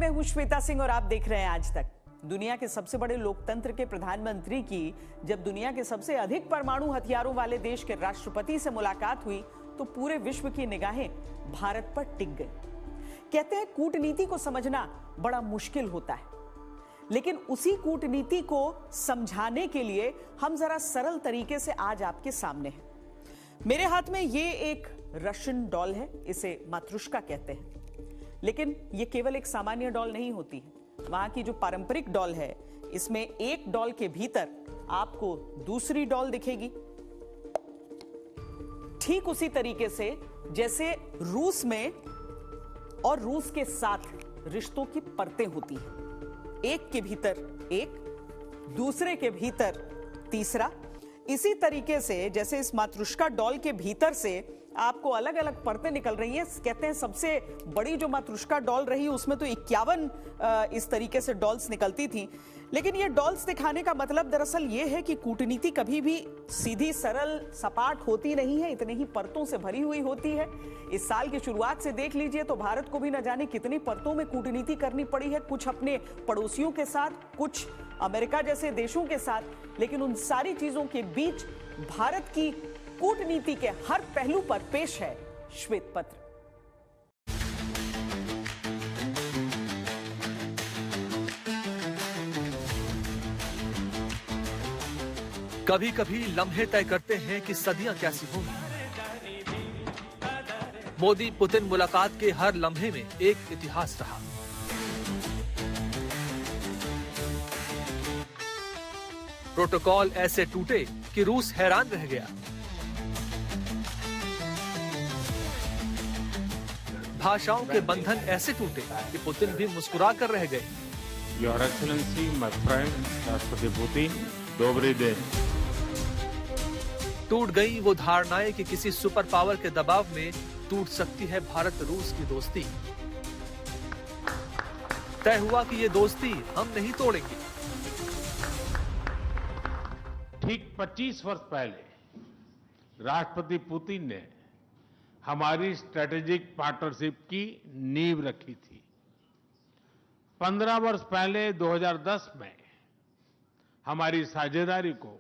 मैं हूं श्वेता सिंह और आप देख रहे हैं आज तक। दुनिया के सबसे बड़े लोकतंत्र के प्रधानमंत्री की जब दुनिया के सबसे अधिक परमाणु हथियारों वाले देश के राष्ट्रपति से मुलाकात हुई तो पूरे विश्व की निगाहें भारत पर टिक गई। कहते हैं कूटनीति को समझना बड़ा मुश्किल होता है, लेकिन उसी कूटनीति को समझाने के लिए हम जरा सरल तरीके से आज आपके सामने हैं। मेरे हाथ में ये एक रशियन डॉल है, इसे मातृष्का कहते हैं। लेकिन ये केवल एक सामान्य डॉल नहीं होती है। वहां की जो पारंपरिक डॉल है, इसमें एक डॉल के भीतर आपको दूसरी डॉल दिखेगी, ठीक उसी तरीके से जैसे रूस में और रूस के साथ रिश्तों की परतें होती हैं। एक के भीतर एक, दूसरे के भीतर तीसरा। इसी तरीके से जैसे इस मातृष्का डॉल के भीतर से आपको अलग अलग परतें निकल रही हैं। कहते हैं सबसे बड़ी जो मातृष्का डॉल रही उसमें तो 51 इस तरीके से डॉल्स निकलती थी। लेकिन ये डॉल्स दिखाने का मतलब दरअसल ये है कि कूटनीति कभी भी सीधी सरल सपाट होती नहीं है, इतने ही परतों से भरी हुई होती है। इस साल की शुरुआत से देख लीजिए तो भारत को भी न जाने कितनी परतों में कूटनीति करनी पड़ी है, कुछ अपने पड़ोसियों के साथ, कुछ अमेरिका जैसे देशों के साथ। लेकिन उन सारी चीजों के बीच भारत की कूटनीति के हर पहलू पर पेश है श्वेत पत्र। कभी कभी लम्हे तय करते हैं कि सदियां कैसी होंगी। मोदी पुतिन मुलाकात के हर लम्हे में एक इतिहास रहा। प्रोटोकॉल ऐसे टूटे कि रूस हैरान रह गया। भाषाओं के बंधन ऐसे टूटे कि पुतिन भी मुस्कुरा कर रह गए। योर एक्सीलेंसी माय फ्रेंड राष्ट्रपति पुतिन, डोबरी दिन। टूट गई वो धारणाएं कि किसी सुपर पावर के दबाव में टूट सकती है भारत रूस की दोस्ती। तय हुआ कि ये दोस्ती हम नहीं तोड़ेंगे। ठीक 25 वर्ष पहले राष्ट्रपति पुतिन ने हमारी स्ट्रेटेजिक पार्टनरशिप की नींव रखी थी। 15 वर्ष पहले 2010 में हमारी साझेदारी को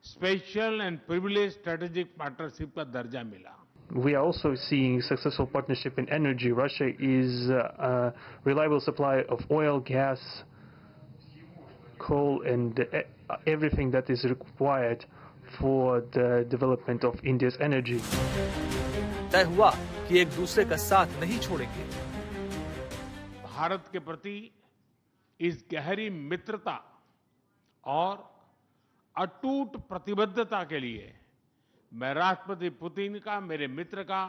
special and privilege strategic partnership का दर्जा मिला। We are also seeing successful partnership in energy. Russia is a reliable supplier of oil, gas, coal and everything that is required for the development of India's energy. तय हुआ कि एक दूसरे का साथ नहीं छोड़ेंगे। भारत के प्रति इस गहरी मित्रता और अटूट प्रतिबद्धता के लिए मैं राष्ट्रपति पुतिन का, मेरे मित्र का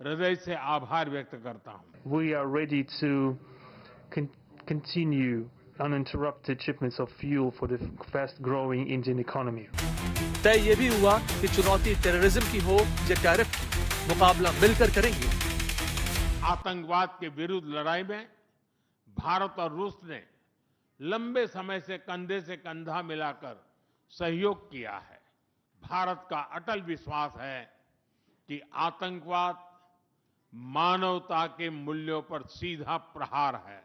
हृदय से आभार व्यक्त करता हूं। We are ready to continue uninterrupted shipments of fuel for the fast-growing Indian economy. तय ये भी हुआ कि चुनौती टेररिज्म की हो या टैरिफ की, मुकाबला मिलकर करेंगे। आतंकवाद के विरुद्ध लड़ाई में भारत और रूस ने लंबे समय से कंधे से कंधा मिलाकर सहयोग किया है। भारत का अटल विश्वास है कि आतंकवाद मानवता के मूल्यों पर सीधा प्रहार है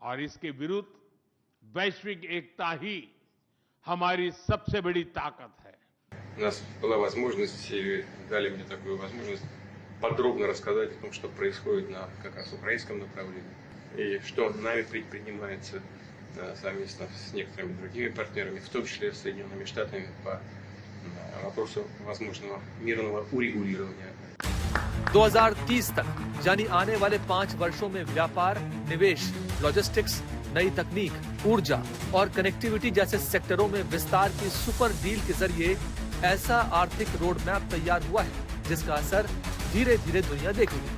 और इसके विरुद्ध वैश्विक एकता ही हमारी सबसे बड़ी ताकत है। У нас была возможность, дали мне такую возможность подробно рассказать о том, что происходит на как раз украинском направлении и что нами предпринимается совместно с некоторыми другими партнерами, в том числе с Соединенными Штатами, по вопросу возможного мирного урегулирования. 2030 तक यानी आने वाले 5 वर्षों में व्यापार, निवेश, लॉजिस्टिक्स, नई तकनीक, ऊर्जा और कनेक्टिविटी जैसे सेक्टरों में विस्तार की सुपर डील के जरिए ऐसा आर्थिक रोड मैप तैयार हुआ है जिसका असर धीरे धीरे दुनिया देखेगी।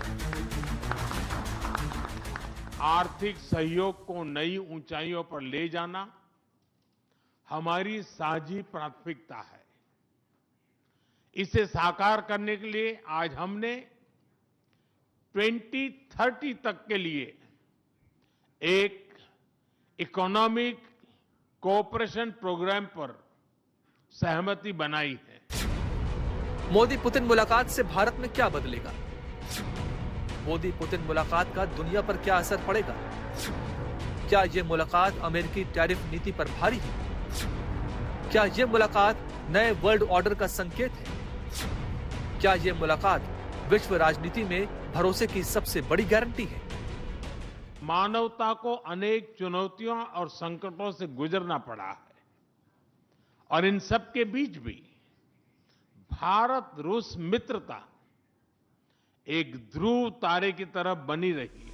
आर्थिक सहयोग को नई ऊंचाइयों पर ले जाना हमारी साझी प्राथमिकता है। इसे साकार करने के लिए आज हमने 2030 तक के लिए एक इकोनॉमिक कोऑपरेशन प्रोग्राम पर सहमति बनाई है। मोदी पुतिन मुलाकात से भारत में क्या बदलेगा? मोदी पुतिन मुलाकात का दुनिया पर क्या असर पड़ेगा? क्या ये मुलाकात अमेरिकी टैरिफ नीति पर भारी है? क्या ये मुलाकात नए वर्ल्ड ऑर्डर का संकेत है? क्या ये मुलाकात विश्व राजनीति में भरोसे की सबसे बड़ी गारंटी है? मानवता को अनेक चुनौतियों और संकटों से गुजरना पड़ा है और इन सब के बीच भी भारत रूस मित्रता एक ध्रुव तारे की तरह बनी रही।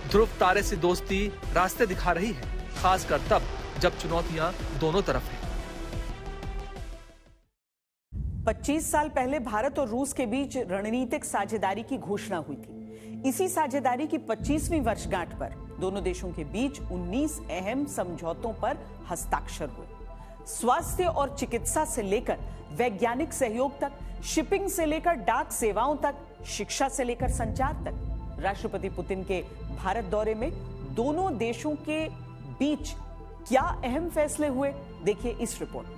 ध्रुव तारे से दोस्ती रास्ते दिखा रही है, खासकर तब जब चुनौतियां दोनों तरफ हैं। 25 साल पहले भारत और रूस के बीच रणनीतिक साझेदारी की घोषणा हुई थी। इसी साझेदारी की 25वीं वर्षगांठ पर दोनों देशों के बीच 19 अहम समझौतों पर हस्ताक्षर हुए। स्वास्थ्य और चिकित्सा से लेकर वैज्ञानिक सहयोग तक, शिपिंग से लेकर डाक सेवाओं तक, शिक्षा से लेकर संचार तक। राष्ट्रपति पुतिन के भारत दौरे में दोनों देशों के बीच क्या अहम फैसले हुए, देखिए इस रिपोर्ट में।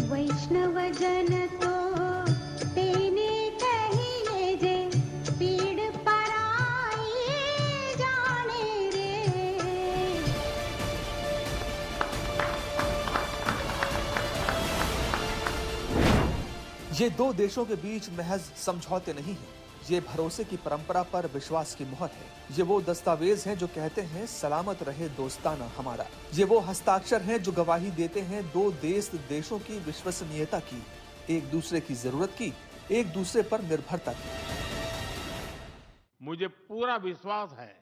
वैष्णवजन तो तेने कहिए जे पीड़ पराई जाने रे। ये दो देशों के बीच महज समझौते नहीं हैं, ये भरोसे की परंपरा पर विश्वास की मोहर है। ये वो दस्तावेज हैं जो कहते हैं सलामत रहे दोस्ताना हमारा। ये वो हस्ताक्षर हैं जो गवाही देते हैं दो देशों की विश्वसनीयता की, एक दूसरे की जरूरत की, एक दूसरे पर निर्भरता की। मुझे पूरा विश्वास है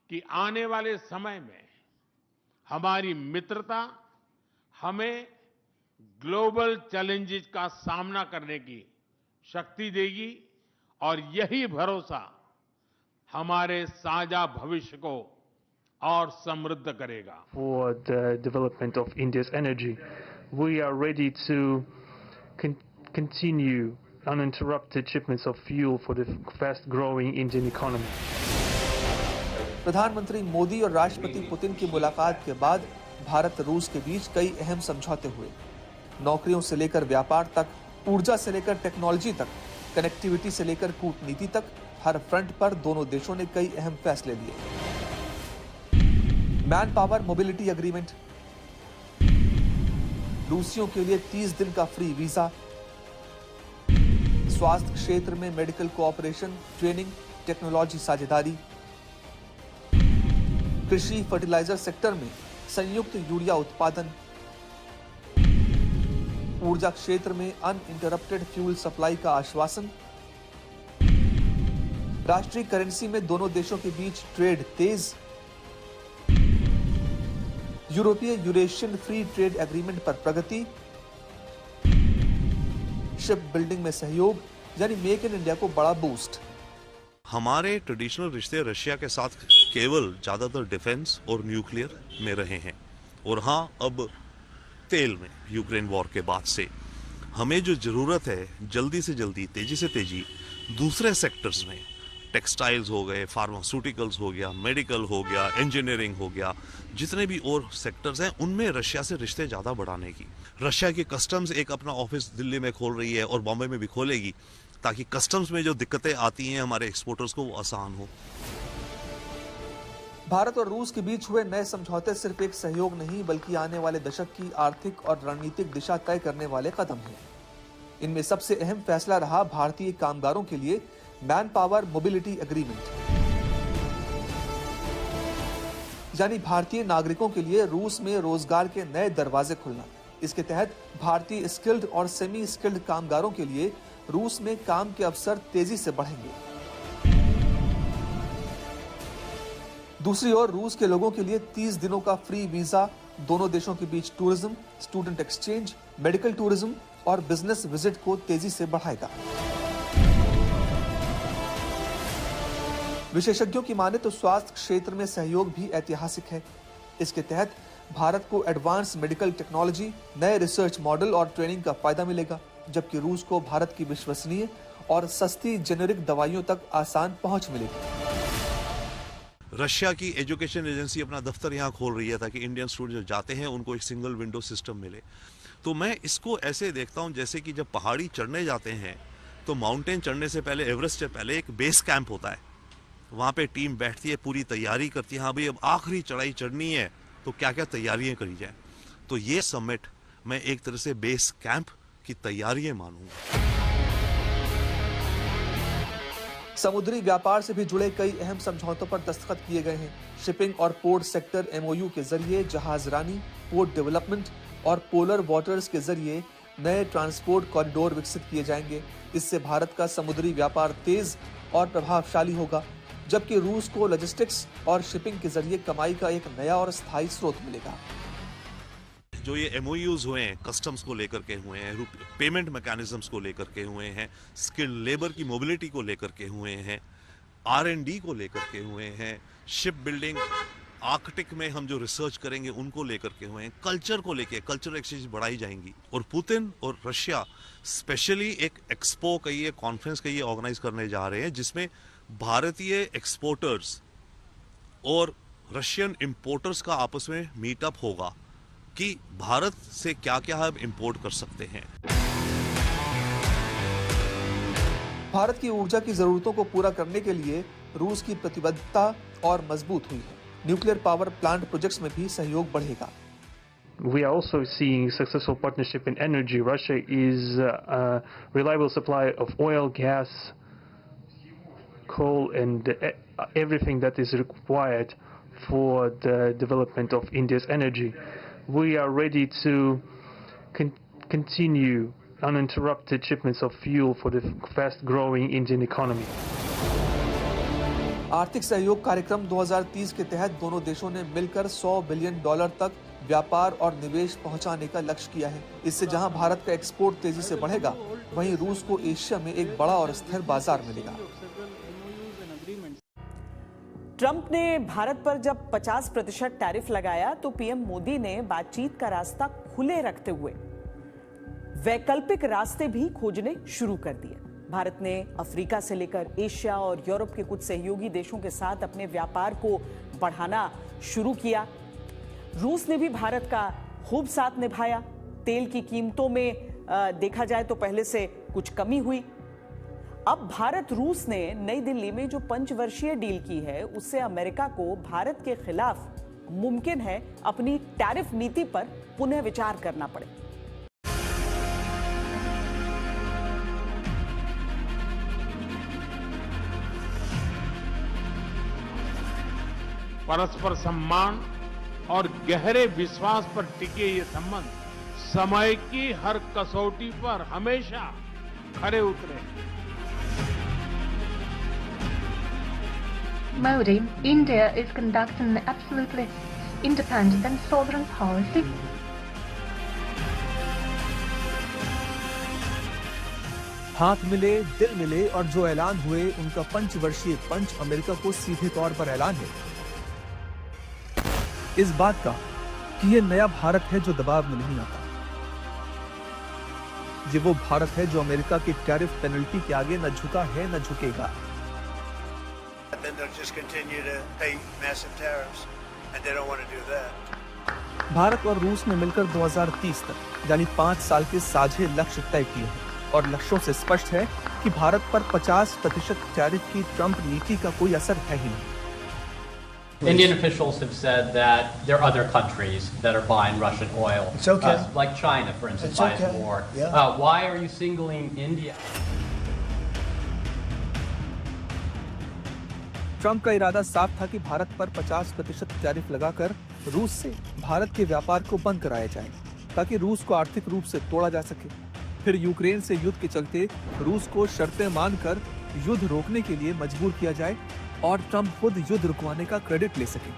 कि आने वाले समय में हमारी मित्रता हमें ग्लोबल चैलेंजेस का सामना करने की शक्ति देगी और यही भरोसा हमारे साझा भविष्य को और समृद्ध करेगा। For the development of India's energy, we are ready to continue uninterrupted shipments of fuel for the fast-growing Indian economy. प्रधानमंत्री मोदी और राष्ट्रपति पुतिन की मुलाकात के बाद भारत रूस के बीच कई अहम समझौते हुए। नौकरियों से लेकर व्यापार तक, ऊर्जा से लेकर टेक्नोलॉजी तक, कनेक्टिविटी से लेकर कूटनीति तक, हर फ्रंट पर दोनों देशों ने कई अहम फैसले लिए। मैन पावर मोबिलिटी एग्रीमेंट, रूसियों के लिए 30 दिन का फ्री वीजा, स्वास्थ्य क्षेत्र में मेडिकल कोऑपरेशन, ट्रेनिंग, टेक्नोलॉजी साझेदारी, कृषि फर्टिलाइजर सेक्टर में संयुक्त यूरिया उत्पादन, ऊर्जा क्षेत्र में अनइंटरप्टेड फ्यूल सप्लाई का आश्वासन, राष्ट्रीय करेंसी में दोनों देशों के बीच ट्रेड तेज, यूरोपीय यूरेशियन फ्री ट्रेड एग्रीमेंट पर प्रगति, शिप बिल्डिंग में सहयोग, यानी मेक इन इंडिया को बड़ा बूस्ट। हमारे ट्रेडिशनल रिश्ते रशिया के साथ केवल ज्यादातर डिफेंस और न्यूक्लियर में रहे हैं, और हाँ, अब तेल में यूक्रेन वॉर के बाद से हमें जो जरूरत है, जल्दी से जल्दी, तेजी से तेजी दूसरे सेक्टर्स में, टेक्सटाइल्स हो गए, फार्मास्यूटिकल्स हो गया, मेडिकल हो गया, इंजीनियरिंग हो गया, जितने भी और सेक्टर्स हैं उनमें रशिया से रिश्ते ज़्यादा बढ़ाने की। रशिया की कस्टम्स एक अपना ऑफिस दिल्ली में खोल रही है और बॉम्बे में भी खोलेगी, ताकि कस्टम्स में जो दिक्कतें आती हैं हमारे एक्सपोर्टर्स को वो आसान हो। भारत और रूस के बीच हुए नए समझौते सिर्फ एक सहयोग नहीं, बल्कि आने वाले दशक की आर्थिक और रणनीतिक दिशा तय करने वाले कदम हैं। इनमें सबसे अहम फैसला रहा भारतीय कामगारों के लिए मैन पावर मोबिलिटी एग्रीमेंट, यानी भारतीय नागरिकों के लिए रूस में रोजगार के नए दरवाजे खुलना। इसके तहत भारतीय स्किल्ड और सेमी स्किल्ड कामगारों के लिए रूस में काम के अवसर तेजी से बढ़ेंगे। दूसरी ओर रूस के लोगों के लिए 30 दिनों का फ्री वीजा दोनों देशों के बीच tourism, student exchange, medical tourism और बिजनेस विजिट को तेजी से बढ़ाएगा। विशेषज्ञों की माने तो स्वास्थ्य क्षेत्र में सहयोग भी ऐतिहासिक है। इसके तहत भारत को एडवांस मेडिकल टेक्नोलॉजी, नए रिसर्च मॉडल और ट्रेनिंग का फायदा मिलेगा, जबकि रूस को भारत की विश्वसनीय और सस्ती जेनेरिक दवाइयों तक आसान पहुंच मिलेगी। रशिया की एजुकेशन एजेंसी अपना दफ्तर यहाँ खोल रही है ताकि इंडियन स्टूडेंट जो जाते हैं उनको एक सिंगल विंडो सिस्टम मिले। तो मैं इसको ऐसे देखता हूँ जैसे कि जब पहाड़ी चढ़ने जाते हैं तो माउंटेन चढ़ने से पहले, एवरेस्ट से पहले एक बेस कैंप होता है। वहाँ पे टीम बैठती है, पूरी तैयारी करती है, हाँ भाई अब आखिरी चढ़ाई चढ़नी है तो क्या क्या तैयारियाँ करी जाए। तो ये समिट मैं एक तरह से बेस कैंप की तैयारियाँ मानूंगा। समुद्री व्यापार से भी जुड़े कई अहम समझौतों पर दस्तखत किए गए हैं। शिपिंग और पोर्ट सेक्टर MOU के जरिए जहाजरानी, पोर्ट डेवलपमेंट और पोलर वाटर्स के जरिए नए ट्रांसपोर्ट कॉरिडोर विकसित किए जाएंगे। इससे भारत का समुद्री व्यापार तेज और प्रभावशाली होगा, जबकि रूस को लॉजिस्टिक्स और शिपिंग के जरिए कमाई का एक नया और स्थायी स्रोत मिलेगा। जो ये MOUs हुए हैं, कस्टम्स को लेकर के हुए हैं, पेमेंट मैकेनिज्म्स को लेकर के हुए हैं, स्किल्ड लेबर की मोबिलिटी को लेकर के हुए हैं, R&D को लेकर के हुए हैं, शिप बिल्डिंग, आर्कटिक में हम जो रिसर्च करेंगे उनको लेकर के हुए हैं, कल्चर को लेके कल्चरल एक्सचेंज बढ़ाई जाएंगी। और पुतिन और रशिया स्पेशली एक एक्सपो कहिए, कॉन्फ्रेंस कहिए ऑर्गेनाइज करने जा रहे हैं, जिसमें भारतीय एक्सपोर्टर्स और रशियन इंपोर्टर्स का आपस में मीटअप होगा कि भारत से क्या क्या हम इंपोर्ट कर सकते हैं। भारत की ऊर्जा की जरूरतों को पूरा करने के लिए रूस की प्रतिबद्धता और मजबूत हुई है। न्यूक्लियर पावर प्लांट प्रोजेक्ट्स में भी सहयोग बढ़ेगा। We are also seeing successful partnership in energy. Russia is a reliable supplier of oil, gas, coal, and everything that is required for the development of India's energy. We are ready to continue uninterrupted shipments of fuel for the fast-growing Indian economy. आर्थिक सहयोग कार्यक्रम 2030 के तहत दोनों देशों ने मिलकर $100 billion तक व्यापार और निवेश पहुंचाने का लक्ष्य किया है। इससे जहां भारत का एक्सपोर्ट तेजी से बढ़ेगा, वहीं रूस को एशिया में एक बड़ा और स्थिर बाजार मिलेगा। ट्रंप ने भारत पर जब 50% टैरिफ लगाया तो पीएम मोदी ने बातचीत का रास्ता खुले रखते हुए वैकल्पिक रास्ते भी खोजने शुरू कर दिए। भारत ने अफ्रीका से लेकर एशिया और यूरोप के कुछ सहयोगी देशों के साथ अपने व्यापार को बढ़ाना शुरू किया। रूस ने भी भारत का खूब साथ निभाया। तेल की कीमतों में देखा जाए तो पहले से कुछ कमी हुई। अब भारत रूस ने नई दिल्ली में जो पंचवर्षीय डील की है, उससे अमेरिका को भारत के खिलाफ मुमकिन है अपनी टैरिफ नीति पर पुनः विचार करना पड़े। परस्पर सम्मान और गहरे विश्वास पर टिके ये संबंध समय की हर कसौटी पर हमेशा खरे उतरे। Modi, India is conducting an absolutely independent and sovereign policy. हाथ मिले, दिल मिले और जो ऐलान हुए उनका पंचवर्षीय पंच अमेरिका को सीधे तौर पर ऐलान है इस बात का कि ये नया भारत है जो दबाव में नहीं आता। ये वो भारत है जो अमेरिका की टैरिफ पेनल्टी के आगे न झुका है न झुकेगा। भारत और रूस ने मिलकर 2030 तक यानी 5 साल के साझे लक्ष्य तय किए हैं और लक्ष्यों से स्पष्ट है कि भारत पर 50% टैरिफ की ट्रंप नीति का कोई असर है ही नहीं। Indian officials have said that there are other countries that are buying Russian oil. It's okay. Like China, for instance, It's buys okay. more. Yeah. Why are you singling India? Trump का इरादा साफ था कि भारत पर 50% tariff लगाकर रूस से भारत के व्यापार को बंद कराया जाए ताकि रूस को आर्थिक रूप से तोड़ा जा सके। फिर यूक्रेन से युद्ध के चलते रूस को शर्तें मानकर युद्ध रोकने के लिए मजबूर किया जाए और ट्रंप खुद युद्ध रुकवाने का क्रेडिट ले सके।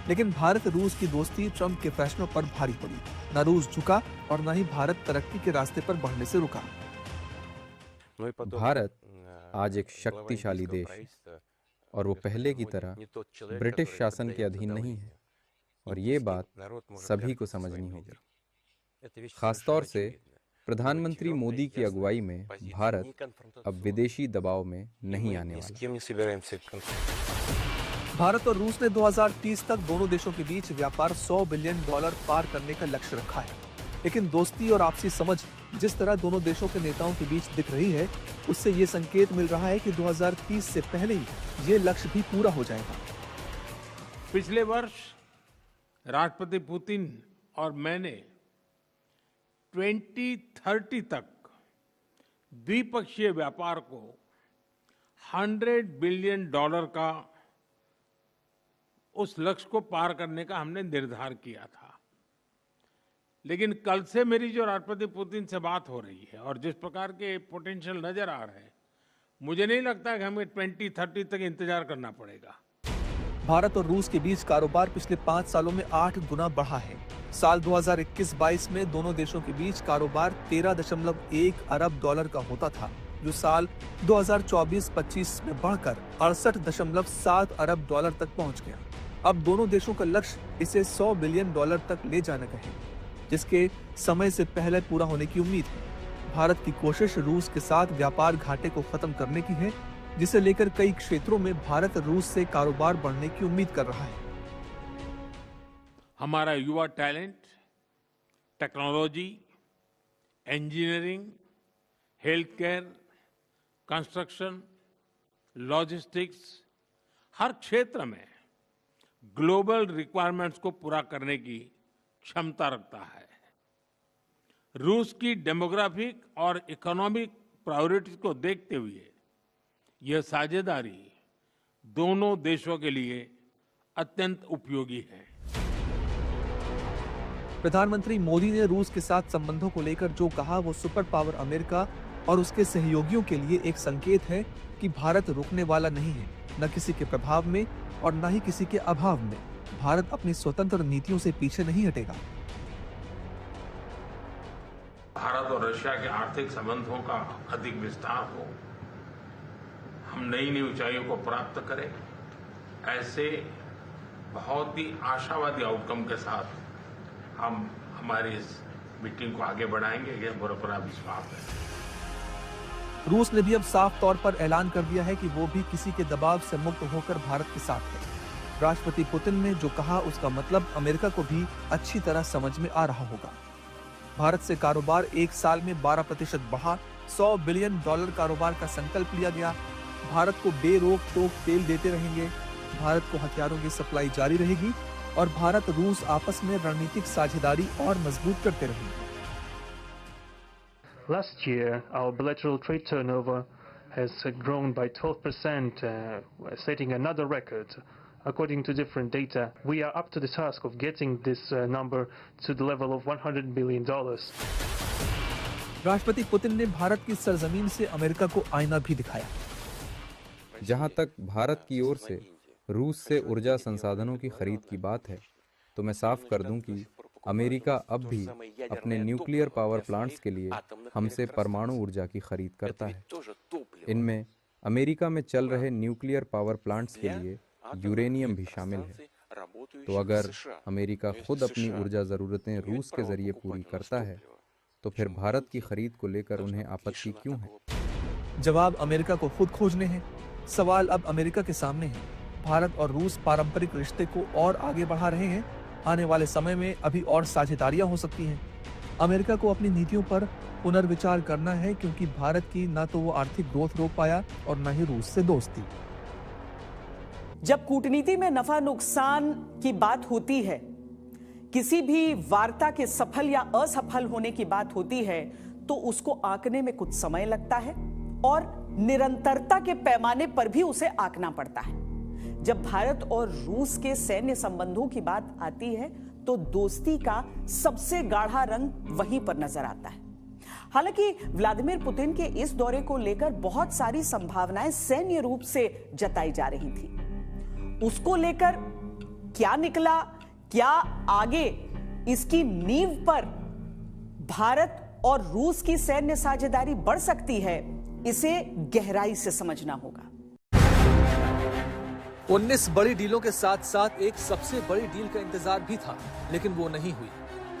लेकिन भारत रूस की दोस्ती ट्रंप के फैसलों पर भारी पड़ी। न रूस झुका और न ही भारत तरक्की के रास्ते पर बढ़ने से रुका। भारत आज एक शक्तिशाली देश है और वो पहले की तरह ब्रिटिश शासन के अधीन नहीं है, और ये बात सभी को समझनी होगी। खासतौर से प्रधानमंत्री मोदी की अगुवाई में भारत अब विदेशी दबाव में नहीं आने वाला। भारत और रूस ने 2030 तक दोनों देशों के बीच व्यापार $100 बिलियन पार करने का लक्ष्य रखा है, लेकिन दोस्ती और आपसी समझ जिस तरह दोनों देशों के नेताओं के बीच दिख रही है, उससे ये संकेत मिल रहा है कि 2030 से पहले ही ये लक्ष्य भी पूरा हो जाएगा। पिछले वर्ष राष्ट्रपति पुतिन और मैंने 2030 तक द्विपक्षीय व्यापार को $100 बिलियन का उस लक्ष्य को पार करने का हमने निर्धार किया था। लेकिन कल से मेरी जो राष्ट्रपति पुतिन से बात हो रही है और जिस प्रकार के पोटेंशियल नजर आ रहे हैं, मुझे नहीं लगता कि हमें 2030 तक इंतजार करना पड़ेगा। भारत और रूस के बीच कारोबार पिछले 5 सालों में 8 गुना बढ़ा है। साल 2021-22 में दोनों देशों के बीच कारोबार $13.1 अरब का होता था, जो साल 2024-25 में बढ़कर $68.7 अरब तक पहुंच गया। अब दोनों देशों का लक्ष्य इसे $100 बिलियन तक ले जाने का है, जिसके समय से पहले पूरा होने की उम्मीद है। भारत की कोशिश रूस के साथ व्यापार घाटे को खत्म करने की है, जिसे लेकर कई क्षेत्रों में भारत रूस से कारोबार बढ़ने की उम्मीद कर रहा है। हमारा युवा talent, technology, engineering, health care, construction, logistics, हर क्षेत्र में ग्लोबल रिक्वायरमेंट्स को पूरा करने की क्षमता रखता है। रूस की डेमोग्राफिक और इकोनॉमिक प्रायोरिटीज को देखते हुए यह साझेदारी दोनों देशों के लिए अत्यंत उपयोगी है। प्रधानमंत्री मोदी ने रूस के साथ संबंधों को लेकर जो कहा, वो सुपर पावर अमेरिका और उसके सहयोगियों के लिए एक संकेत है कि भारत रुकने वाला नहीं है, न किसी के प्रभाव में और न ही किसी के अभाव में। भारत अपनी स्वतंत्र नीतियों से पीछे नहीं हटेगा। भारत और रशिया के आर्थिक संबंधों का अधिक विस्तार हो, हम नई नई ऊंचाइयों को प्राप्त करें, ऐसे बहुत ही आशावादी आउटकम के साथ हम हमारी इस मीटिंग को आगे बढ़ाएंगे, यह पूरा विश्वास है। रूस ने भी अब साफ तौर पर ऐलान कर दिया है कि वो भी किसी के दबाव से मुक्त होकर भारत के साथ है। राष्ट्रपति पुतिन ने जो कहा, उसका मतलब अमेरिका को भी अच्छी तरह समझ में आ रहा होगा। भारत से कारोबार एक साल में 12% बढ़ा, $100 बिलियन कारोबार का संकल्प लिया गया। भारत को बेरोक टोक तेल देते रहेंगे, भारत को हथियारों की सप्लाई जारी रहेगी और भारत रूस आपस में रणनीतिक साझेदारी और मजबूत करते रहेंगे। Last year, our bilateral trade turnover has grown by 12%, setting another record. According to different data, we are up to the task of getting this number to the level of $100 billion. राष्ट्रपति Putin ने भारत की सरजमीन से America को आईना भी दिखाया। जहां तक भारत की ओर से रूस से ऊर्जा संसाधनों की खरीद की बात है, तो मैं साफ कर दूं कि अमेरिका अब भी अपने न्यूक्लियर पावर प्लांट्स के लिए हमसे परमाणु ऊर्जा की खरीद करता है। इनमें अमेरिका में चल रहे न्यूक्लियर पावर प्लांट्स के लिए यूरेनियम भी शामिल है। तो अगर अमेरिका खुद अपनी ऊर्जा ज़रूरतें रूस के जरिए पूरी करता है, तो फिर भारत की खरीद को लेकर उन्हें आपत्ति क्यों है? जवाब अमेरिका को खुद खोजने हैं। सवाल अब अमेरिका के सामने है। भारत और रूस पारंपरिक रिश्ते को और आगे बढ़ा रहे हैं। आने वाले समय में अभी और साझेदारियां हो सकती हैं। अमेरिका को अपनी नीतियों पर पुनर्विचार करना है, क्योंकि भारत की न तो वो आर्थिक ग्रोथ रोक पाया और न ही रूस से दोस्ती। जब कूटनीति में नफा नुकसान की बात होती है, किसी भी वार्ता के सफल या असफल होने की बात होती है, तो उसको आंकने में कुछ समय लगता है और निरंतरता के पैमाने पर भी उसे आंकना पड़ता है। जब भारत और रूस के सैन्य संबंधों की बात आती है, तो दोस्ती का सबसे गाढ़ा रंग वहीं पर नजर आता है। हालांकि व्लादिमीर पुतिन के इस दौरे को लेकर बहुत सारी संभावनाएं सैन्य रूप से जताई जा रही थी। उसको लेकर क्या निकला, क्या आगे इसकी नींव पर भारत और रूस की सैन्य साझेदारी बढ़ सकती है, इसे गहराई से समझना होगा। 19 बड़ी डीलों के साथ साथ एक सबसे बड़ी डील का इंतजार भी था, लेकिन वो नहीं हुई।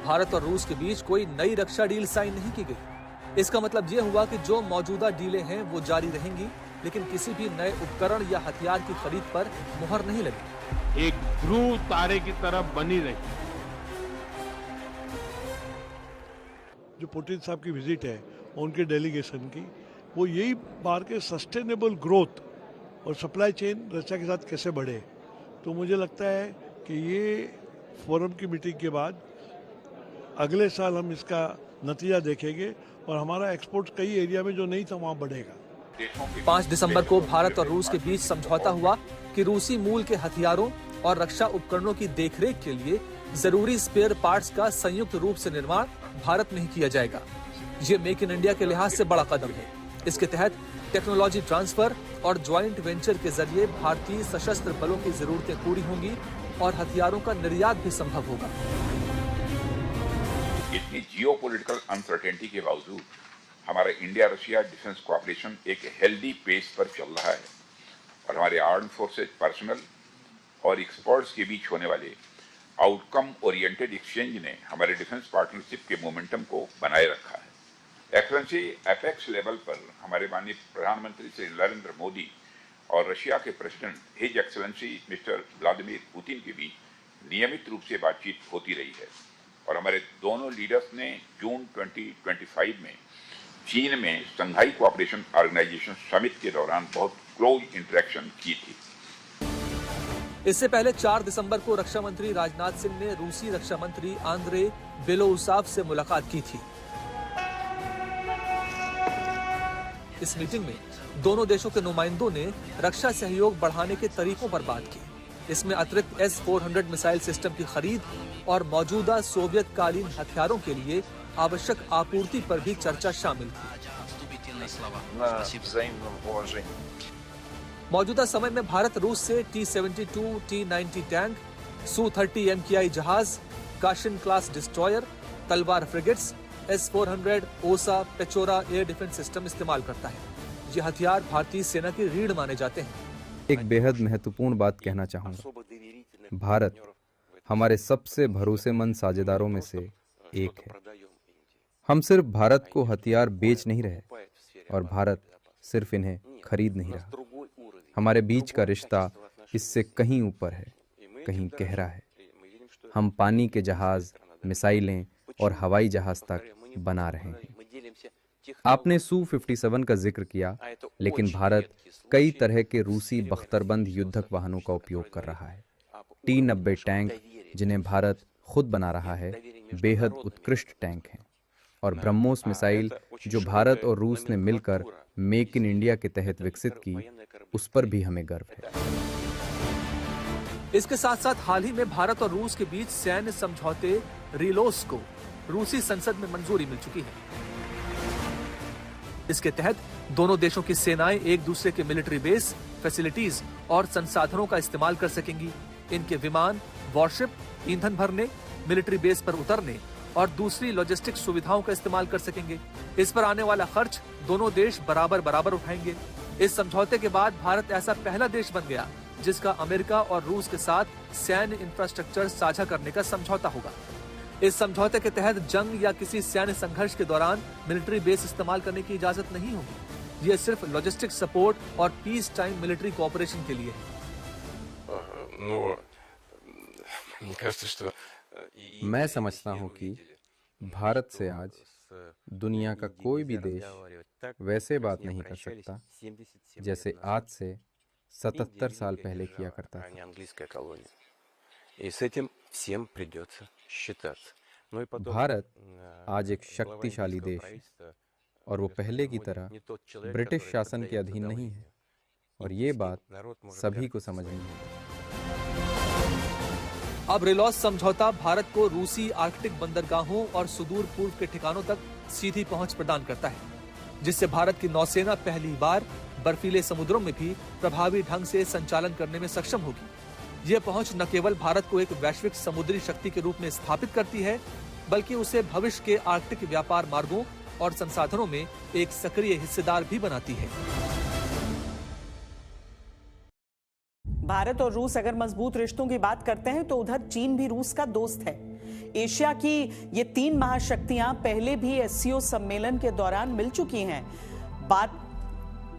भारत और रूस के बीच कोई नई रक्षा डील साइन नहीं की गई। इसका मतलब ये हुआ कि जो मौजूदा डीलें हैं वो जारी रहेंगी, लेकिन किसी भी नए उपकरण या हथियार की खरीद पर मुहर नहीं लगी। एक ध्रुव तारे की तरफ बनी रही। जो पुतिन साहब की विजिट है उनके डेलीगेशन की, वो यही बार के सस्टेनेबल ग्रोथ और सप्लाई चेन रशिया के साथ कैसे बढ़े। तो मुझे लगता है कि ये फोरम की मीटिंग के बाद अगले साल हम इसका नतीजा देखेंगे और हमारा एक्सपोर्ट कई एरिया में जो नहीं था वहाँ बढ़ेगा। 5 दिसंबर को भारत और रूस के बीच समझौता हुआ कि रूसी मूल के हथियारों और रक्षा उपकरणों की देखरेख के लिए जरूरी स्पेयर पार्ट्स का संयुक्त रूप से निर्माण भारत में ही किया जाएगा। ये मेक इन इंडिया के लिहाज से बड़ा कदम है। इसके तहत टेक्नोलॉजी ट्रांसफर और ज्वाइंट वेंचर के जरिए भारतीय सशस्त्र बलों की जरूरतें पूरी होंगी और हथियारों का निर्यात भी संभव होगा। इतनी जियोपॉलिटिकल अनसर्टेनिटी के बावजूद हमारा इंडिया रशिया डिफेंस कोऑपरेशन एक हेल्दी पेस पर चल रहा है और हमारे आर्म फोर्सेज पर्सनल और एक्सपर्ट्स के बीच होने वाले आउटकम ओरिएंटेड एक्सचेंज ने हमारे डिफेंस पार्टनरशिप के मोमेंटम को बनाए रखा है। एक्सेलेंसी एपेक्स लेवल पर हमारे माननीय प्रधानमंत्री श्री नरेंद्र मोदी और रशिया के president his excellency mister Vladimir Putin के बीच नियमित रूप से बातचीत होती रही है और हमारे दोनों लीडर्स ने जून 2025 में चीन में शंघाई कोऑपरेशन ऑर्गेनाइजेशन समिट के दौरान बहुत क्लोज इंटरेक्शन की थी। इससे पहले 4 दिसंबर को रक्षा मंत्री राजनाथ सिंह ने रूसी रक्षा मंत्री आंद्रे बेलोउसाव से मुलाकात की थी। इस मीटिंग में दोनों देशों के नुमाइंदों ने रक्षा सहयोग बढ़ाने के तरीकों पर बात की। इसमें अतिरिक्त S-400 मिसाइल सिस्टम की खरीद और मौजूदा सोवियत कालीन हथियारों के लिए आवश्यक आपूर्ति पर भी चर्चा शामिल थी। मौजूदा समय में भारत रूस से T-72, T-90 tank, Su-30 MKI जहाज, काशिन क्लास डिस्ट्रॉयर, तलवार फ्रिगेट्स, S-400, ओसा, पेचोरा एयर डिफेंस सिस्टम इस्तेमाल करता है। ये हथियार भारतीय सेना की रीढ़ माने जाते हैं। एक बेहद महत्वपूर्ण बात कहना चाहूँगा। भारत हमारे सबसे भरोसेमंद साझेदारों में से एक है। हम सिर्फ भारत को हथियार बेच नहीं रहे और भारत सिर्फ इन्हें खरीद नहीं रहा। हमारे बीच का रिश्ता इससे कहीं ऊपर है, कहीं गहरा है। हम पानी के जहाज, मिसाइलें और हवाई जहाज तक बना रहे हैं। आपने Su-57 का जिक्र किया, लेकिन भारत कई तरह के रूसी बख्तरबंद युद्धक वाहनों का उपयोग कर रहा है। T-90 टैंक, जिन्हें भारत खुद बना रहा है, बेहद उत्कृष्ट टैंक हैं और ब्रह्मोस मिसाइल जो भारत और रूस ने मिलकर मेक इन इंडिया के तहत विकसित की, उस पर भी हमें गर्व है। इसके साथ साथ हाल ही में भारत और रूस के बीच सैन्य समझौते रिलोस को रूसी संसद में मंजूरी मिल चुकी है। इसके तहत दोनों देशों की सेनाएं एक दूसरे के मिलिट्री बेस, फैसिलिटीज और संसाधनों का इस्तेमाल कर सकेंगी। इनके विमान, वॉरशिप, ईंधन भरने, मिलिट्री बेस पर उतरने और दूसरी लॉजिस्टिक सुविधाओं का इस्तेमाल कर सकेंगे। इस पर आने वाला खर्च दोनों देश बराबर बराबर उठाएंगे। इस समझौते के बाद भारत ऐसा पहला देश बन गया जिसका अमेरिका और रूस के साथ सैन्य इंफ्रास्ट्रक्चर साझा करने का समझौता होगा। इस समझौते के तहत जंग या किसी सैन्य संघर्ष के दौरान मिलिट्री बेस इस्तेमाल करने की इजाजत नहीं होगी। यह सिर्फ लॉजिस्टिक सपोर्ट और पीस टाइम मिलिट्री कोऑपरेशन के लिए है। मैं समझता हूं कि भारत से आज दुनिया का कोई भी देश वैसे बात नहीं कर सकता जैसे आज से 77 साल पहले किया करता था। भारत आज एक शक्तिशाली देश है और वो पहले की तरह ब्रिटिश शासन के अधीन नहीं है और ये बात सभी को समझनी है। अब रिलॉस समझौता भारत को रूसी आर्कटिक बंदरगाहों और सुदूर पूर्व के ठिकानों तक सीधी पहुंच प्रदान करता है, जिससे भारत की नौसेना पहली बार बर्फीले समुद्रों में भी प्रभावी ढंग से संचालन करने में सक्षम होगी। यह पहुंच न केवल भारत को एक वैश्विक समुद्री शक्ति के रूप में स्थापित करती है, बल्कि उसे भविष्य के आर्कटिक व्यापार मार्गों और संसाधनों में एक सक्रिय हिस्सेदार भी बनाती है। भारत और रूस अगर मजबूत रिश्तों की बात करते हैं तो उधर चीन भी रूस का दोस्त है। एशिया की ये 3 महाशक्तियां पहले भी एससीओ सम्मेलन के दौरान मिल चुकी हैं। बात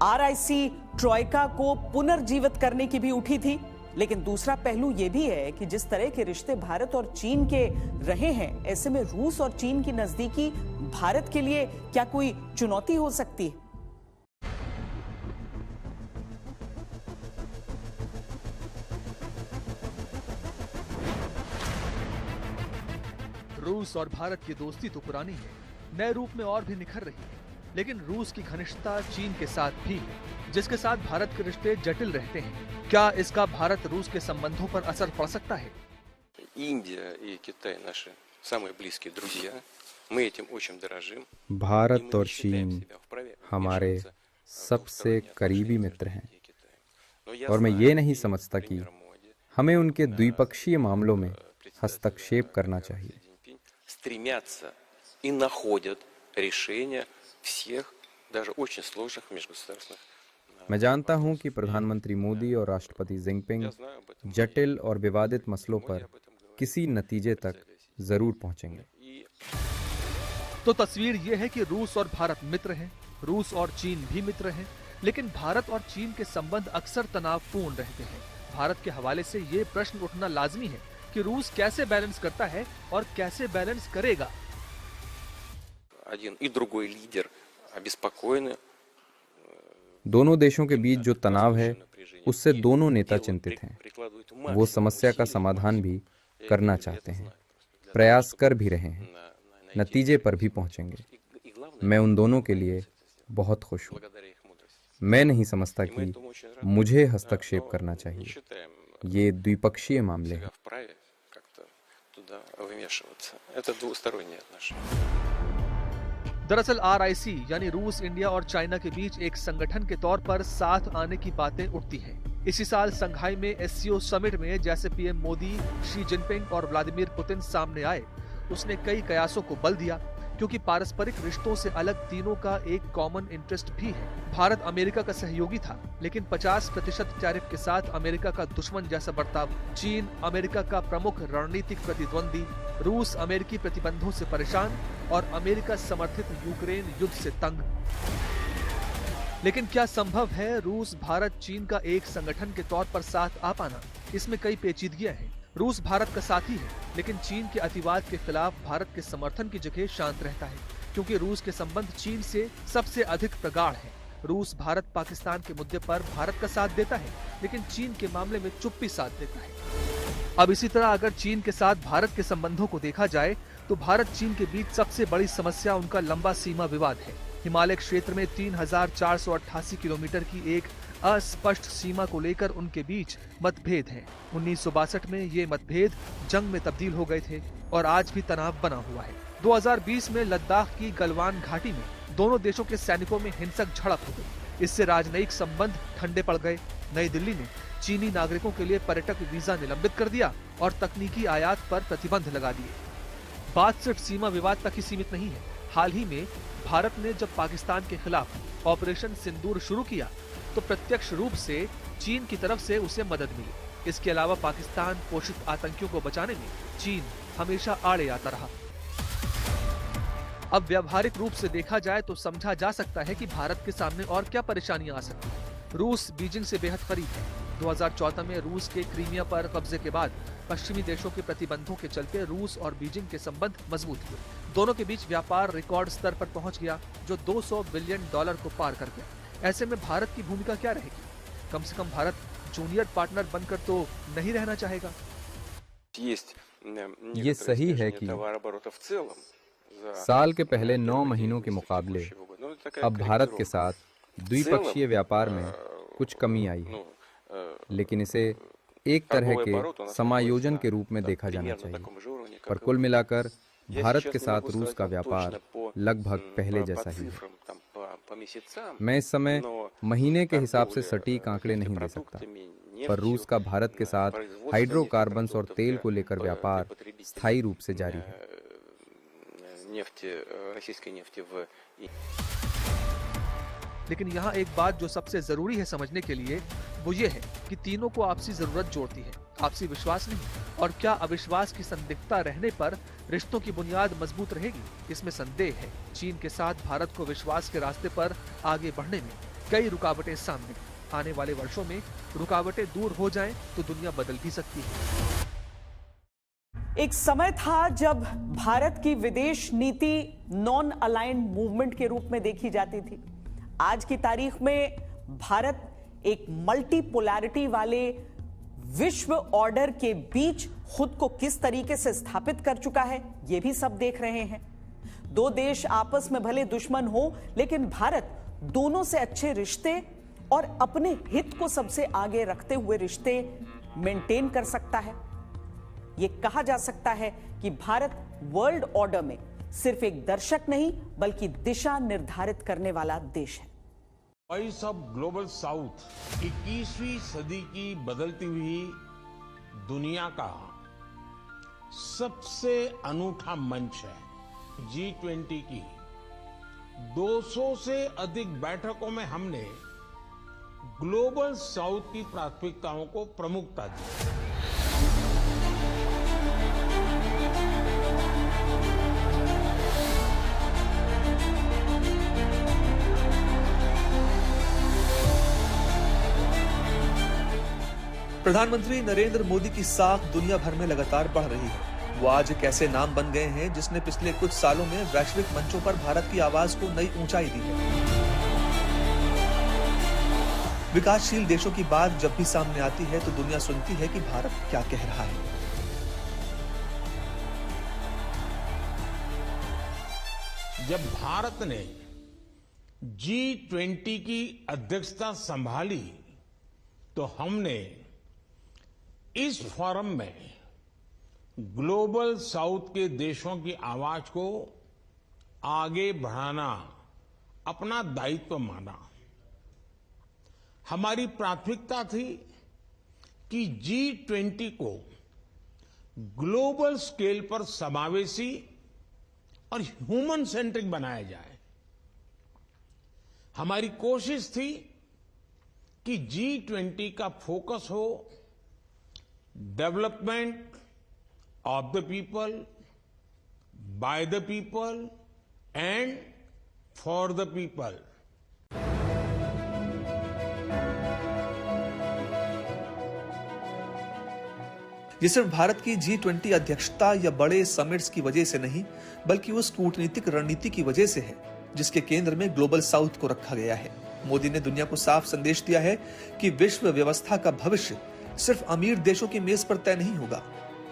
आरआईसी ट्रॉयका को पुनर्जीवित करने की भी उठी थी। लेकिन दूसरा पहलू यह भी है कि जिस तरह के रिश्ते भारत और चीन के रहे हैं, ऐसे में रूस और चीन की नजदीकी भारत के लिए क्या कोई चुनौती हो सकती है? रूस और भारत की दोस्ती तो पुरानी है, नए रूप में और भी निखर रही है। लेकिन रूस की घनिष्ठता चीन के साथ भी है, जिसके साथ भारत के रिश्ते जटिल रहते हैं। क्या इसका भारत रूस के संबंधों पर असर पड़ सकता है? भारत और चीन हमारे सबसे करीबी मित्र हैं और मैं ये नहीं समझता कि हमें उनके द्विपक्षीय मामलों में हस्तक्षेप करना चाहिए। मैं जानता हूं कि प्रधानमंत्री मोदी और राष्ट्रपति जिनपिंग जटिल और विवादित मसलों पर किसी नतीजे तक जरूर पहुंचेंगे। तो तस्वीर यह है कि रूस और भारत मित्र हैं, रूस और चीन भी मित्र हैं, लेकिन भारत और चीन के संबंध अक्सर तनावपूर्ण रहते हैं। भारत के हवाले से ये प्रश्न उठना लाजमी है कि रूस कैसे बैलेंस करता है और कैसे बैलेंस करेगा। दोनों देशों के बीच जो तनाव है उससे दोनों नेता चिंतित हैं। वो समस्या का समाधान भी करना चाहते हैं, प्रयास कर भी रहे हैं, नतीजे पर भी पहुंचेंगे। मैं उन दोनों के लिए बहुत खुश हूँ। मैं नहीं समझता कि मुझे हस्तक्षेप करना चाहिए। ये द्विपक्षीय मामले हैं। दरअसल आरआईसी यानी रूस, इंडिया और चाइना के बीच एक संगठन के तौर पर साथ आने की बातें उठती हैं। इसी साल संघाई में एससीओ समिट में जैसे पीएम मोदी, शी जिनपिंग और व्लादिमीर पुतिन सामने आए, उसने कई कयासों को बल दिया, क्योंकि पारस्परिक रिश्तों से अलग तीनों का एक कॉमन इंटरेस्ट भी है। भारत अमेरिका का सहयोगी था, लेकिन 50% टैरिफ के साथ अमेरिका का दुश्मन जैसा बर्ताव। चीन अमेरिका का प्रमुख रणनीतिक प्रतिद्वंदी, रूस अमेरिकी प्रतिबंधों से परेशान और अमेरिका समर्थित यूक्रेन युद्ध से तंग। लेकिन क्या संभव है रूस भारत चीन का एक संगठन के तौर पर साथ आ पाना? इसमें कई पेचीदगियां हैं। रूस भारत का साथी है, लेकिन चीन के अतिवाद के खिलाफ भारत के समर्थन की जगह शांत रहता है, क्योंकि रूस के संबंध चीन से सबसे अधिक प्रगाढ़ है। रूस भारत पाकिस्तान के मुद्दे पर भारत का साथ देता है, लेकिन चीन के मामले में चुप्पी साध देता है। अब इसी तरह अगर चीन के साथ भारत के संबंधों को देखा जाए तो भारत चीन के बीच सबसे बड़ी समस्या उनका लंबा सीमा विवाद है। हिमालय क्षेत्र में 3488 किलोमीटर की एक अस्पष्ट सीमा को लेकर उनके बीच मतभेद हैं। 1962 में ये मतभेद जंग में तब्दील हो गए थे और आज भी तनाव बना हुआ है। 2020 में लद्दाख की गलवान घाटी में दोनों देशों के सैनिकों में हिंसक झड़प हो गई। इससे राजनयिक संबंध ठंडे पड़ गए। नई दिल्ली ने चीनी नागरिकों के लिए पर्यटक वीजा निलंबित कर दिया और तकनीकी आयात पर प्रतिबंध लगा दिए। बात सिर्फ सीमा विवाद तक ही सीमित नहीं है। हाल ही में भारत ने जब पाकिस्तान के खिलाफ ऑपरेशन सिंदूर शुरू किया तो प्रत्यक्ष रूप से चीन की तरफ से उसे मदद मिली। इसके अलावा पाकिस्तान पोषित आतंकियों को बचाने में चीन हमेशा आड़े आता रहा। अब व्यावहारिक रूप से देखा जाए तो समझा जा सकता है कि भारत के सामने और क्या परेशानियां आ सकती हैं। रूस बीजिंग से बेहद करीब है। 2014 में रूस के क्रीमिया पर कब्जे के बाद पश्चिमी देशों के प्रतिबंधों के चलते रूस और बीजिंग के संबंध मजबूत हुए। दोनों के बीच व्यापार रिकॉर्ड स्तर पर पहुंच गया, जो $200 बिलियन को पार कर गया। ऐसे में भारत की भूमिका क्या रहेगी? कम से कम भारत जूनियर पार्टनर बनकर तो नहीं रहना चाहेगा। ये सही है कि साल के पहले 9 महीनों के मुकाबले अब भारत के साथ द्विपक्षीय व्यापार में कुछ कमी आई है, लेकिन इसे एक तरह के समायोजन के रूप में देखा जाना चाहिए। पर कुल मिलाकर भारत के साथ रूस का व्यापार लगभग पहले जैसा ही है। मैं इस समय महीने के हिसाब से सटीक आंकड़े नहीं दे सकता, पर रूस का भारत के साथ हाइड्रोकार्बन्स और तेल को लेकर व्यापार स्थायी रूप से जारी है। российской нефти в... लेकिन यहाँ एक बात जो सबसे जरूरी है समझने के लिए वो ये है कि तीनों को आपसी जरूरत जोड़ती है, आपसी विश्वास नहीं। और क्या अविश्वास की संदिग्धता रहने पर रिश्तों की बुनियाद मजबूत रहेगी, इसमें संदेह है। चीन के साथ भारत को विश्वास के रास्ते पर आगे बढ़ने में कई रुकावटें सामने। आने वाले वर्षों में रुकावटें दूर हो जाएं तो दुनिया बदल भी सकती है। एक समय था जब भारत की विदेश नीति नॉन अलाइंड मूवमेंट के रूप में देखी जाती थी। आज की तारीख में भारत एक मल्टीपोलैरिटी वाले विश्व ऑर्डर के बीच खुद को किस तरीके से स्थापित कर चुका है, यह भी सब देख रहे हैं। दो देश आपस में भले दुश्मन हो, लेकिन भारत दोनों से अच्छे रिश्ते और अपने हित को सबसे आगे रखते हुए रिश्ते मेंटेन कर सकता है। यह कहा जा सकता है कि भारत वर्ल्ड ऑर्डर में सिर्फ एक दर्शक नहीं, बल्कि दिशा निर्धारित करने वाला देश है। वॉइस ऑफ ग्लोबल साउथ 21वीं सदी की बदलती हुई दुनिया का सबसे अनूठा मंच है। G20 की 200 से अधिक बैठकों में हमने ग्लोबल साउथ की प्राथमिकताओं को प्रमुखता दी। प्रधानमंत्री नरेंद्र मोदी की साख दुनिया भर में लगातार बढ़ रही है। वो आज एक ऐसे नाम बन गए हैं जिसने पिछले कुछ सालों में वैश्विक मंचों पर भारत की आवाज को नई ऊंचाई दी है। विकासशील देशों की बात जब भी सामने आती है तो दुनिया सुनती है कि भारत क्या कह रहा है। जब भारत ने G20 की अध्यक्षता संभाली तो हमने इस फोरम में ग्लोबल साउथ के देशों की आवाज को आगे बढ़ाना अपना दायित्व माना। हमारी प्राथमिकता थी कि G20 को ग्लोबल स्केल पर समावेशी और ह्यूमन सेंट्रिक बनाया जाए। हमारी कोशिश थी कि G20 का फोकस हो development of the people, by the people and for the people. ये सिर्फ भारत की G20 अध्यक्षता या बड़े समिट्स की वजह से नहीं, बल्कि उस कूटनीतिक रणनीति की वजह से है जिसके केंद्र में ग्लोबल साउथ को रखा गया है। मोदी ने दुनिया को साफ संदेश दिया है कि विश्व व्यवस्था का भविष्य सिर्फ अमीर देशों की मेज पर तय नहीं होगा,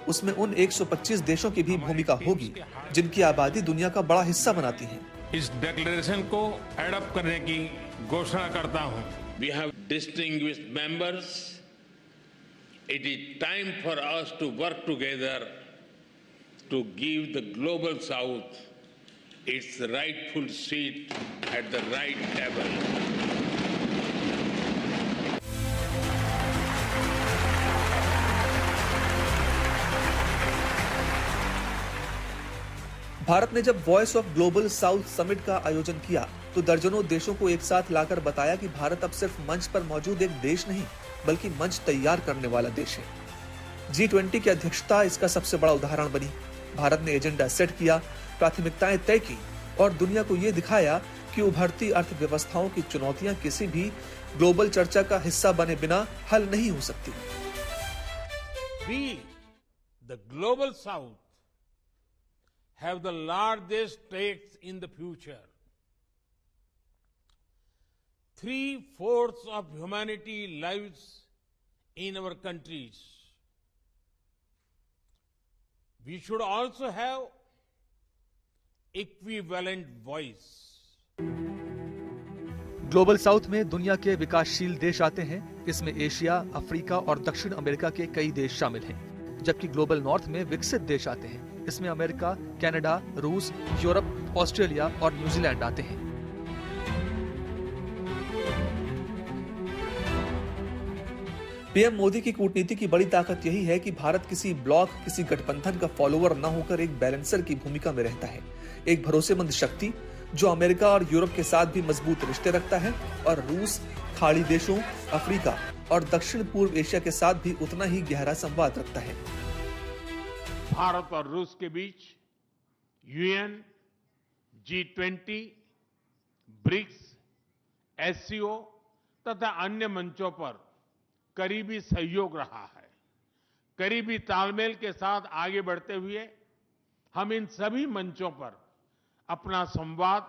उसमें उन 125 देशों की भी भूमिका होगी जिनकी आबादी दुनिया का बड़ा हिस्सा बनाती है। इस डिक्लेरेशन को एडॉप्ट करने की घोषणा करता हूं। We have distinguished members, it is time for us to work together to give the Global South its rightful seat at the right table. Bharat ने जब voice of Global South summit का आयोजन किया तो दर्जनों देशों को एक साथ लाकर बताया कि भारत अब सिर्फ मंच पर मौजूद एक देश नहीं, बल्कि मंच तैयार करने वाला देश है। G20 की अध्यक्षता इसका सबसे बड़ा उदाहरण बनी। भारत ने एजेंडा सेट किया, प्राथमिकताएं तय की और दुनिया को यह दिखाया कि उभरती अर्थव्यवस्थाओं की चुनौतियां किसी भी ग्लोबल चर्चा का हिस्सा बने बिना हल नहीं हो सकती। We, the global South, have the largest stakes in the future. 3/4 of humanity lives in our countries. We should also have equivalent voice. Global south में दुनिया के विकासशील देश आते हैं। इसमें एशिया, अफ्रीका और दक्षिण अमेरिका के कई देश शामिल हैं, जबकि ग्लोबल नॉर्थ में विकसित देश आते हैं। इसमें अमेरिका, कनाडा, रूस, यूरोप, ऑस्ट्रेलिया और न्यूजीलैंड आते हैं। पीएम मोदी की कूटनीति की बड़ी ताकत यही है कि भारत किसी ब्लॉक, किसी गठबंधन का फॉलोअर न होकर एक बैलेंसर की भूमिका में रहता है, एक भरोसेमंद शक्ति जो अमेरिका और यूरोप के साथ भी मजबूत रिश्ते रखता है और रूस, खाड़ी देशों, अफ्रीका और दक्षिण पूर्व एशिया के साथ भी उतना ही गहरा संवाद रखता है। भारत और रूस के बीच यूएन, G20, ब्रिक्स, SCO तथा अन्य मंचों पर करीबी सहयोग रहा है। करीबी तालमेल के साथ आगे बढ़ते हुए हम इन सभी मंचों पर अपना संवाद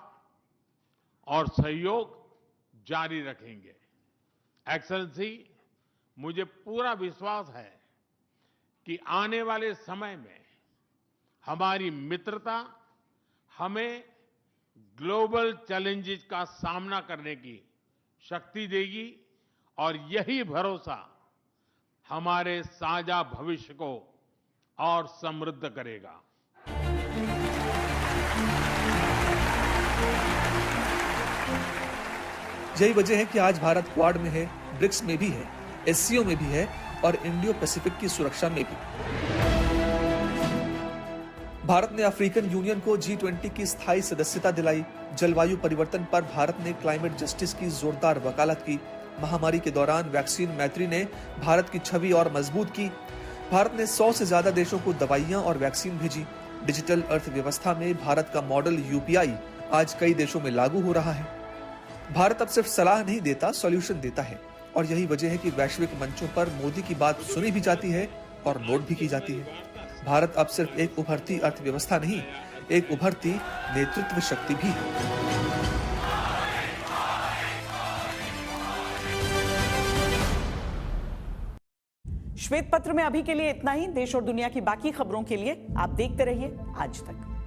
और सहयोग जारी रखेंगे। एक्सेलेंसी, मुझे पूरा विश्वास है कि आने वाले समय में हमारी मित्रता हमें ग्लोबल चैलेंजेस का सामना करने की शक्ति देगी और यही भरोसा हमारे साझा भविष्य को और समृद्ध करेगा। यही वजह है कि आज भारत क्वाड में है, ब्रिक्स में भी है, SCO में भी है और इंडियो पैसिफिक की सुरक्षा में भी। भारत ने अफ्रीकन यूनियन को G20 की स्थायी सदस्यता दिलाई। जलवायु परिवर्तन पर भारत ने क्लाइमेट जस्टिस की जोरदार वकालत की। महामारी के दौरान वैक्सीन मैत्री ने भारत की छवि और मजबूत की। भारत ने 100 से ज्यादा देशों को दवाइयां और वैक्सीन भेजी। डिजिटल अर्थव्यवस्था में भारत का मॉडल UPI आज कई देशों में लागू हो रहा है। भारत अब सिर्फ सलाह नहीं देता, सॉल्यूशन देता है और यही वजह है कि वैश्विक मंचों पर मोदी की बात सुनी भी जाती है और नोट भी की जाती है। भारत अब सिर्फ एक उभरती अर्थव्यवस्था नहीं, एक उभरती नेतृत्व शक्ति भी है। श्वेत पत्र में अभी के लिए इतना ही। देश और दुनिया की बाकी खबरों के लिए आप देखते रहिए आज तक।